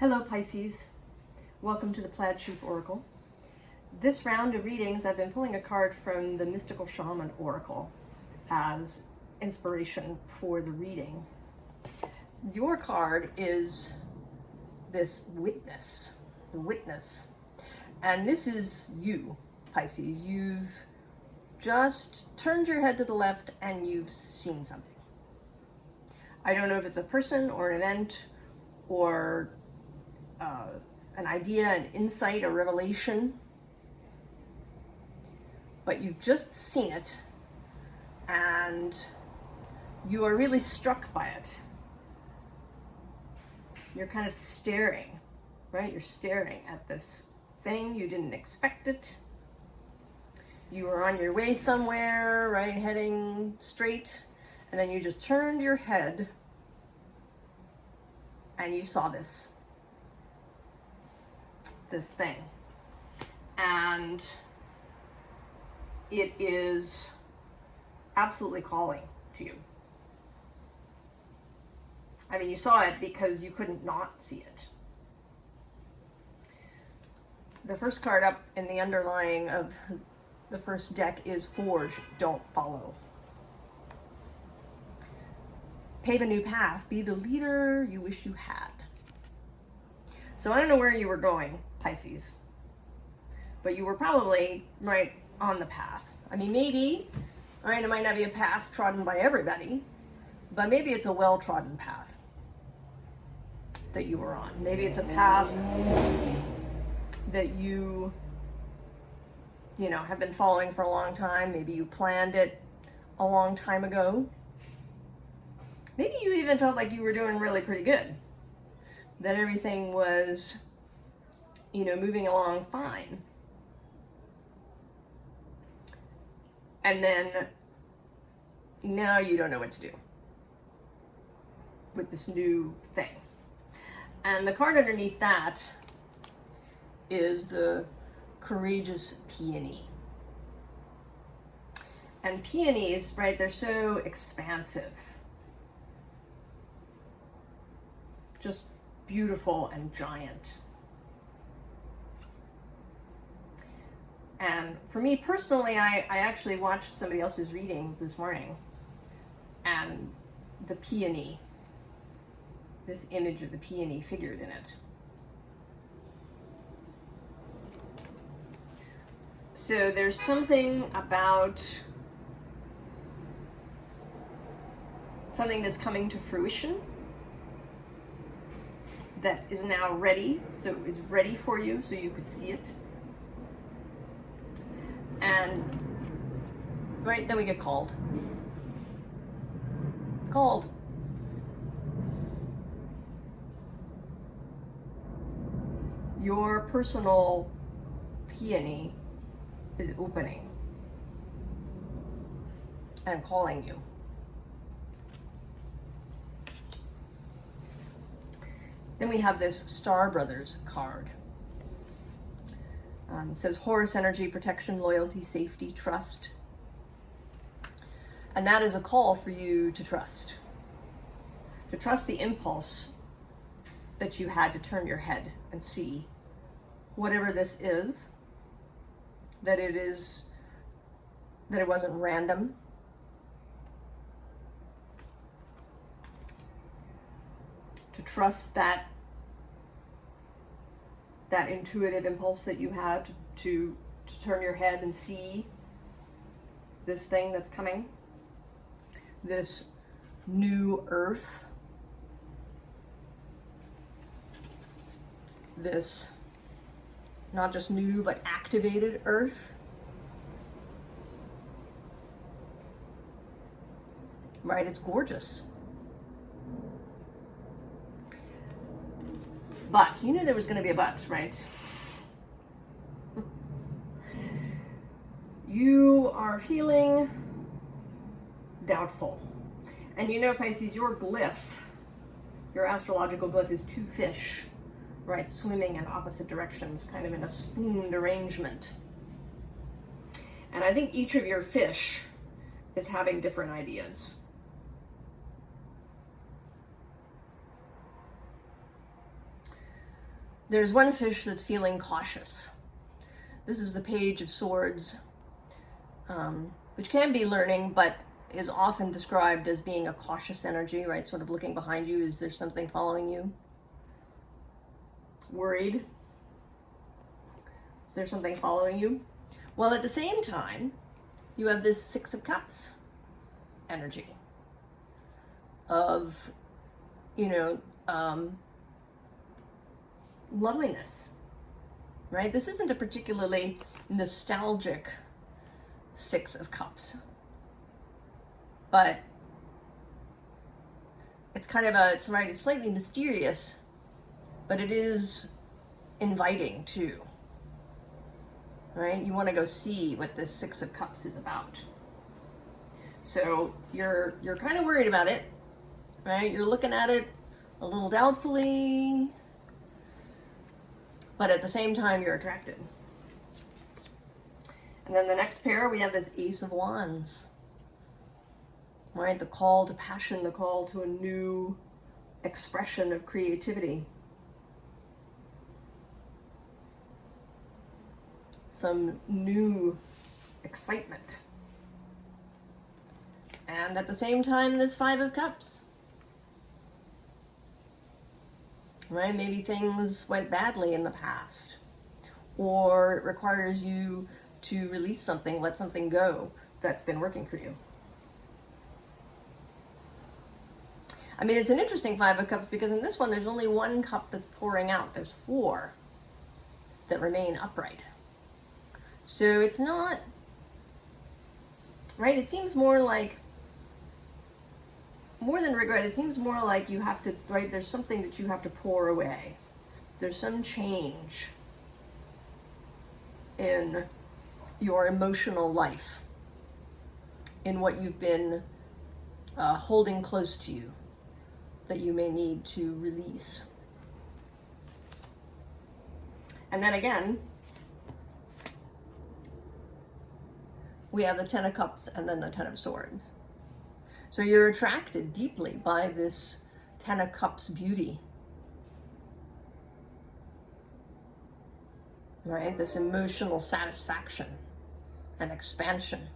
Hello Pisces, welcome to the Plaid Oracle. This round of readings I've been pulling a card from the mystical Shaman Oracle as inspiration for the reading. Your card is this witness, the witness. And this is you, Pisces. You've just turned your head to the left and you've seen something. I don't know if it's a person or an event or an idea, an insight, a revelation, but you've just seen it and you are really struck by it. You're kind of staring, right? You're staring at this thing. You didn't expect it. You were on your way somewhere, right? Heading straight, and then you just turned your head and you saw this thing, and it is absolutely calling to you. I mean, you saw it because you couldn't not see it. The first card up in the underlying of the first deck is Forge, Don't Follow. Pave a new path, be the leader you wish you had. So I don't know where you were going, Pisces, but you were probably right on the path. I mean, maybe, all right, it might not be a path trodden by everybody, but maybe it's a well-trodden path that you were on. Maybe it's a path that you know, have been following for a long time. Maybe you planned it a long time ago. Maybe you even felt like you were doing really pretty good, that everything was, you know, moving along fine. And then now you don't know what to do with this new thing. And the card underneath that is the Courageous Peony. And peonies, right, they're so expansive. Just beautiful and giant. And for me personally, I actually watched somebody else's reading this morning, and the peony, this image of the peony figured in it. So there's something about something that's coming to fruition that is now ready. So it's ready for you so you could see it. And right, then we get called. Called. Your personal peony is opening and calling you. Then we have this Star Brothers card. It says Horus energy, protection, loyalty, safety, trust. And that is a call for you to trust. To trust the impulse that you had to turn your head and see whatever this is, that it wasn't random. To trust that intuitive impulse that you had to turn your head and see this thing that's coming, this new earth, this not just new but activated earth, right? It's gorgeous. But you knew there was going to be a but, right? You are feeling doubtful. And you know, Pisces, your glyph, your astrological glyph is two fish, right? Swimming in opposite directions, kind of in a spooned arrangement. And I think each of your fish is having different ideas. There's one fish that's feeling cautious. This is the Page of Swords, which can be learning, but is often described as being a cautious energy, right? Sort of looking behind you. Is there something following you? Worried? Is there something following you? Well, at the same time, you have this Six of Cups energy of, you know, loveliness, right? This isn't a particularly nostalgic Six of Cups, but it's kind of a, it's right, it's slightly mysterious, but it is inviting too, right? You want to go see what this Six of Cups is about. So you're kind of worried about it, right? You're looking at it a little doubtfully, but at the same time you're attracted. And then the next pair, we have this Ace of Wands, right? The call to passion, the call to a new expression of creativity. Some new excitement. And at the same time, this Five of Cups. Right? Maybe things went badly in the past, or it requires you to release something, let something go that's been working for you. I mean, it's an interesting Five of Cups because in this one, there's only one cup that's pouring out. There's four that remain upright. So it's not, right? It seems more like, more than regret, it seems more like you have to, right? There's something that you have to pour away. There's some change in your emotional life, in what you've been holding close to you, that you may need to release. And then again, we have the Ten of Cups and then the Ten of Swords. So you're attracted deeply by this Ten of Cups beauty, right? This emotional satisfaction and expansion.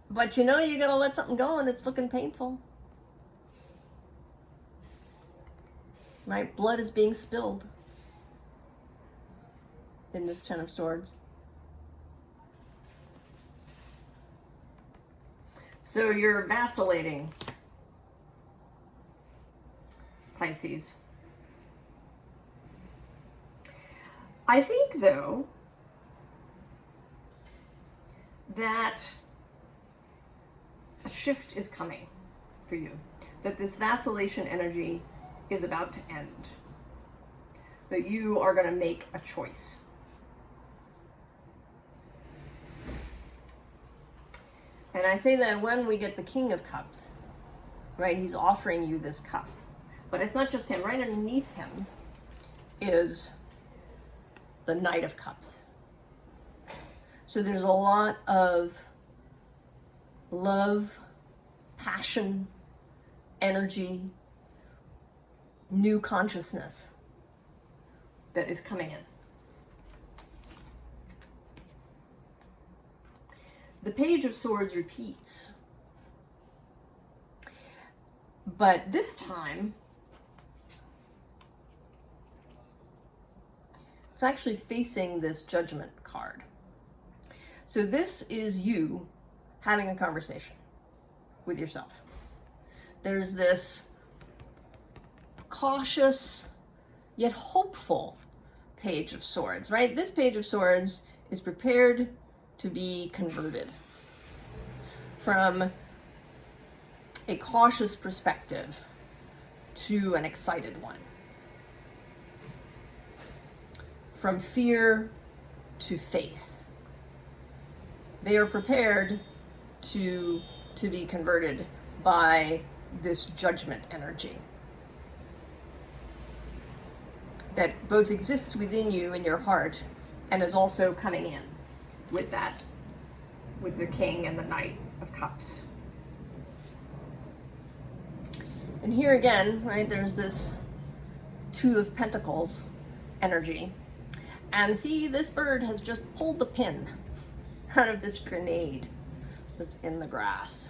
But you know, you gotta let something go and it's looking painful. Right? Blood is being spilled in this Ten of Swords. So you're vacillating, Pisces. I think, though, that a shift is coming for you, that this vacillation energy is about to end, that you are going to make a choice. And I say that when we get the King of Cups, right, he's offering you this cup. But it's not just him. Right underneath him is the Knight of Cups. So there's a lot of love, passion, energy, new consciousness that is coming in. The Page of Swords repeats, but this time it's actually facing this Judgment card. So this is you having a conversation with yourself. There's this cautious yet hopeful Page of Swords, right? This Page of Swords is prepared to be converted from a cautious perspective to an excited one, from fear to faith. They are prepared to be converted by this Judgment energy that both exists within you in your heart and is also coming in with that, with the King and the Knight of Cups. And here again, right, there's this Two of Pentacles energy. And see, this bird has just pulled the pin out of this grenade that's in the grass.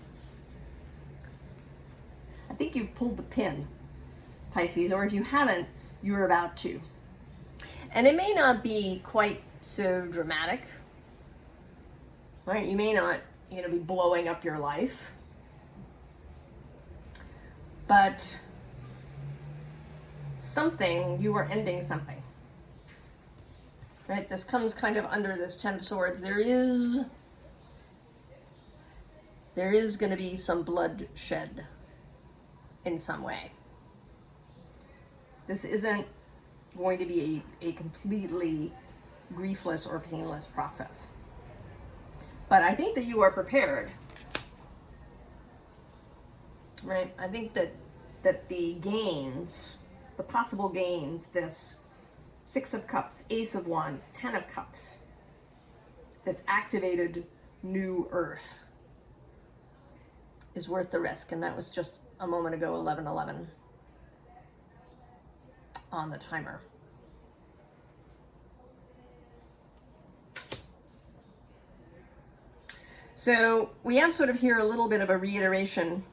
I think you've pulled the pin, Pisces, or if you haven't, you're about to. And it may not be quite so dramatic, right? You may not, be blowing up your life, but you are ending something, right? This comes kind of under this Ten of Swords. There is going to be some bloodshed in some way. This isn't going to be a completely griefless or painless process. But I think that you are prepared, right? I think that the gains, the possible gains, this Six of Cups, Ace of Wands, Ten of Cups, this activated new earth is worth the risk. And that was just a moment ago, 11:11 on the timer. So we have sort of here a little bit of a reiteration.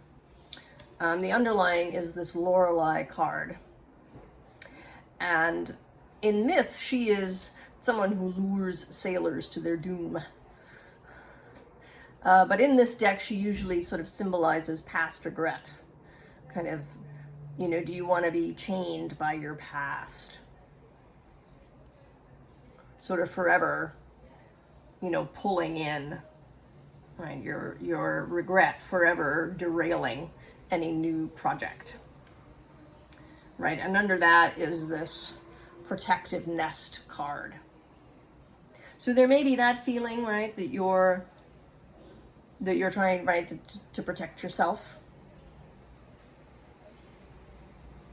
The underlying is this Lorelei card. And in myth, she is someone who lures sailors to their doom. But in this deck, she usually sort of symbolizes past regret. Kind of, do you want to be chained by your past? Sort of forever, pulling in, right? Your regret forever derailing any new project, right? And under that is this protective nest card. So there may be that feeling, right, that you're trying, right, to protect yourself.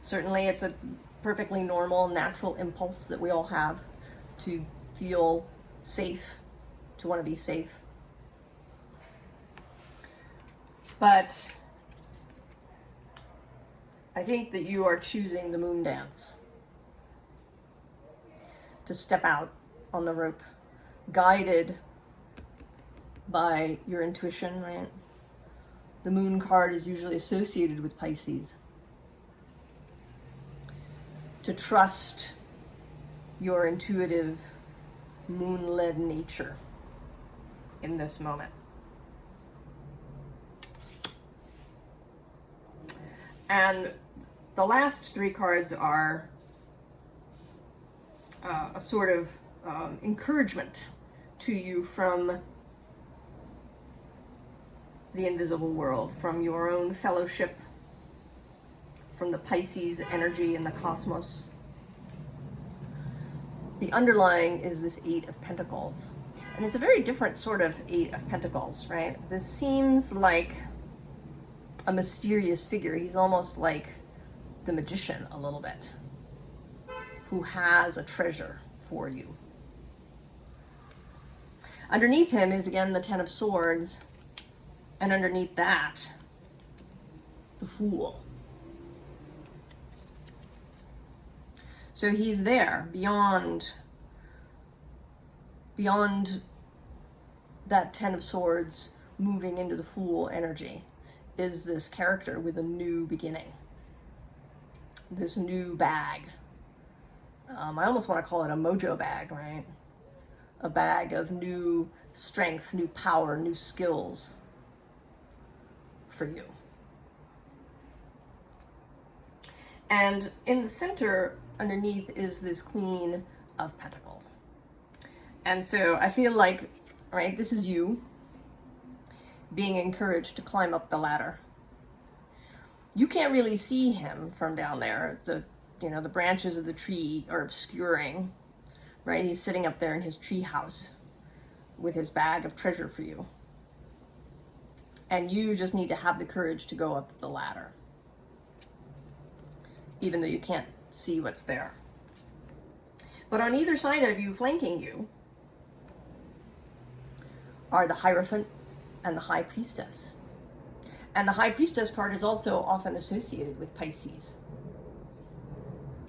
Certainly it's a perfectly normal, natural impulse that we all have to feel safe, to want to be safe. But I think that you are choosing the moon dance, to step out on the rope, guided by your intuition, right? The moon card is usually associated with Pisces. To trust your intuitive, moon-led nature in this moment. And the last three cards are a sort of encouragement to you from the invisible world, from your own fellowship, from the Pisces energy in the cosmos. The underlying is this Eight of Pentacles. And it's a very different sort of Eight of Pentacles, right? This seems like a mysterious figure. He's almost like the magician a little bit, who has a treasure for you. Underneath him is again the Ten of Swords, and underneath that, the Fool. So he's there beyond that Ten of Swords, moving into the Fool energy, is this character with a new beginning, this new bag. I almost want to call it a mojo bag, right? A bag of new strength, new power, new skills for you. And in the center, underneath, is this Queen of Pentacles. And so I feel like, right, this is you being encouraged to climb up the ladder. You can't really see him from down there. The branches of the tree are obscuring, right? He's sitting up there in his tree house with his bag of treasure for you. And you just need to have the courage to go up the ladder, even though you can't see what's there. But on either side of you, flanking you, are the Hierophant and the High Priestess. And the High Priestess card is also often associated with Pisces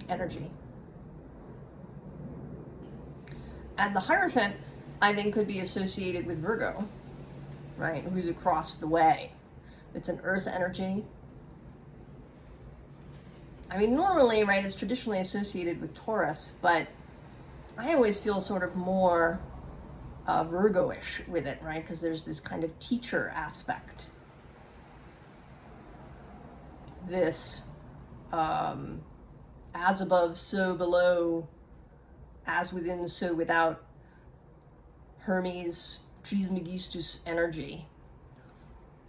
energy. And the Hierophant, I think, could be associated with Virgo, right? Who's across the way. It's an earth energy. I mean, normally, right, it's traditionally associated with Taurus, but I always feel sort of more Virgo-ish with it, right? Because there's this kind of teacher aspect. This as above, so below, as within, so without, Hermes Trismegistus energy.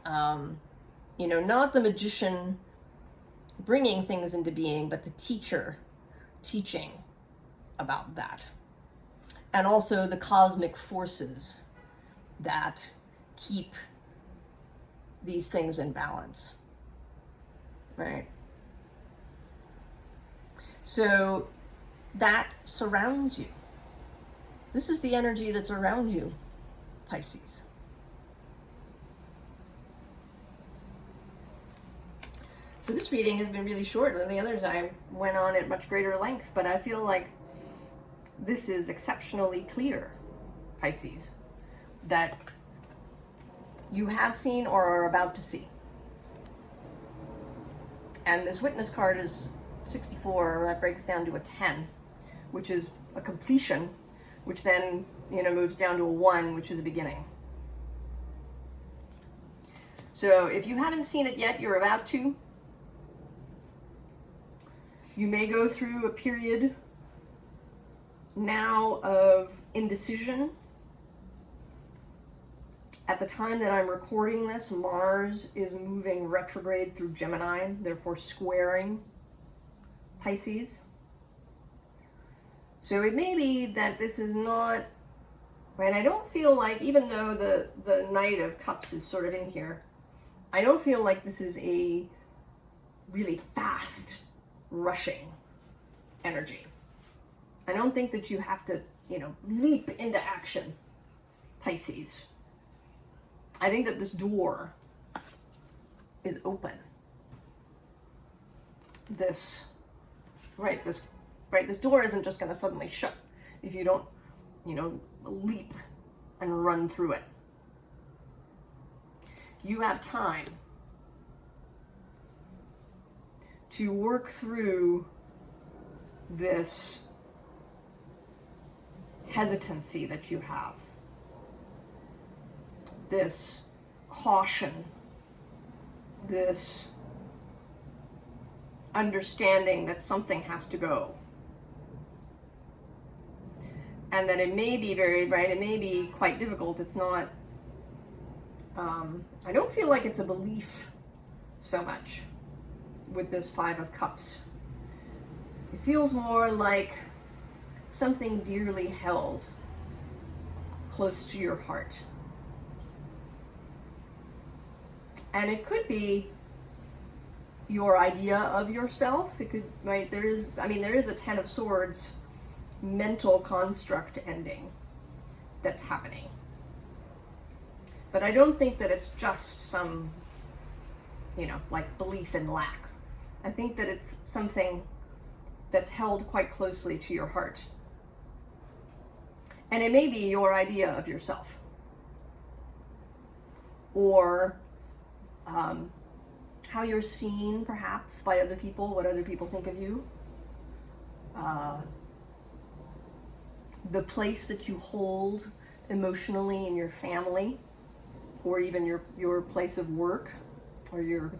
You know, not the magician bringing things into being, but the teacher teaching about that. And also the cosmic forces that keep these things in balance, right? So that surrounds you. This is the energy that's around you, Pisces. So this reading has been really short. The others I went on at much greater length, but I feel like this is exceptionally clear, Pisces, that you have seen or are about to see. And this witness card is 64, that breaks down to a 10, which is a completion, which then, you know, moves down to a 1, which is a beginning. So if you haven't seen it yet, you're about to. You may go through a period now of indecision. At the time that I'm recording this, Mars is moving retrograde through Gemini, therefore squaring Pisces. So it may be that this is not, right, I don't feel like, even though the Knight of Cups is sort of in here, I don't feel like this is a really fast, rushing energy. I don't think that you have to, you know, leap into action, Pisces. I think that this door is open. This door isn't just going to suddenly shut if you don't, you know, leap and run through it. You have time to work through this hesitancy that you have, this caution, this understanding that something has to go. And that it may be it may be quite difficult. It's not, I don't feel like it's a belief so much with this Five of Cups. It feels more like something dearly held close to your heart. And it could be your idea of yourself. It could, right, there is a Ten of Swords mental construct ending that's happening. But I don't think that it's just some, you know, like belief in lack. I think that it's something that's held quite closely to your heart. And it may be your idea of yourself. Or how you're seen, perhaps, by other people, what other people think of you. The place that you hold emotionally in your family, or even your place of work, or your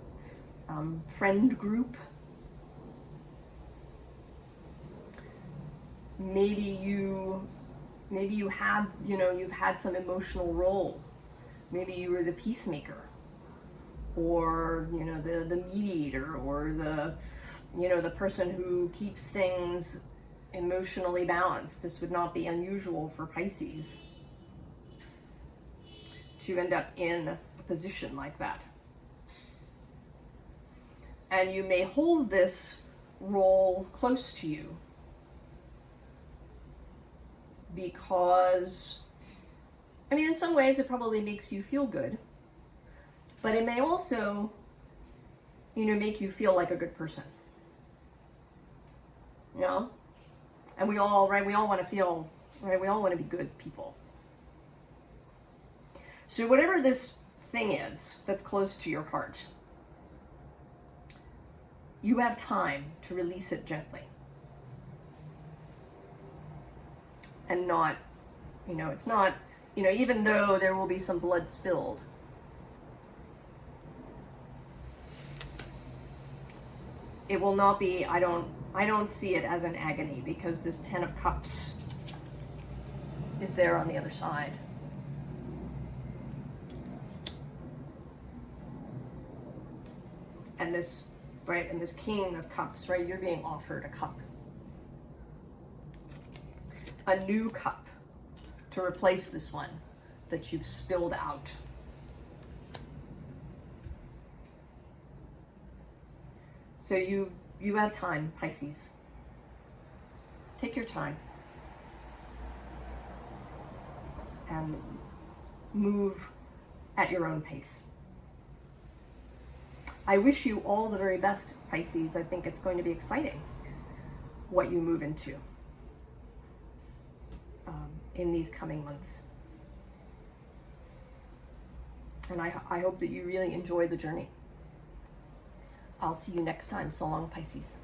friend group. Maybe you have, you know, you've had some emotional role. Maybe you were the peacemaker, or, you know, the mediator, or the, you know, the person who keeps things emotionally balanced. This would not be unusual for Pisces to end up in a position like that. And you may hold this role close to you because, I mean, in some ways it probably makes you feel good. But it may also, you know, make you feel like a good person. You know? And we all, right, we all want to feel, right, we all want to be good people. So whatever this thing is that's close to your heart, you have time to release it gently. And not, you know, it's not, you know, even though there will be some blood spilled, it will not be, I don't see it as an agony, because this 10 of Cups is there on the other side. And this, right, and this King of Cups, right, you're being offered a cup. A new cup to replace this one that you've spilled out. So you have time, Pisces. Take your time and move at your own pace. I wish you all the very best, Pisces. I think it's going to be exciting what you move into in these coming months. And I hope that you really enjoy the journey. I'll see you next time. So long, Pisces.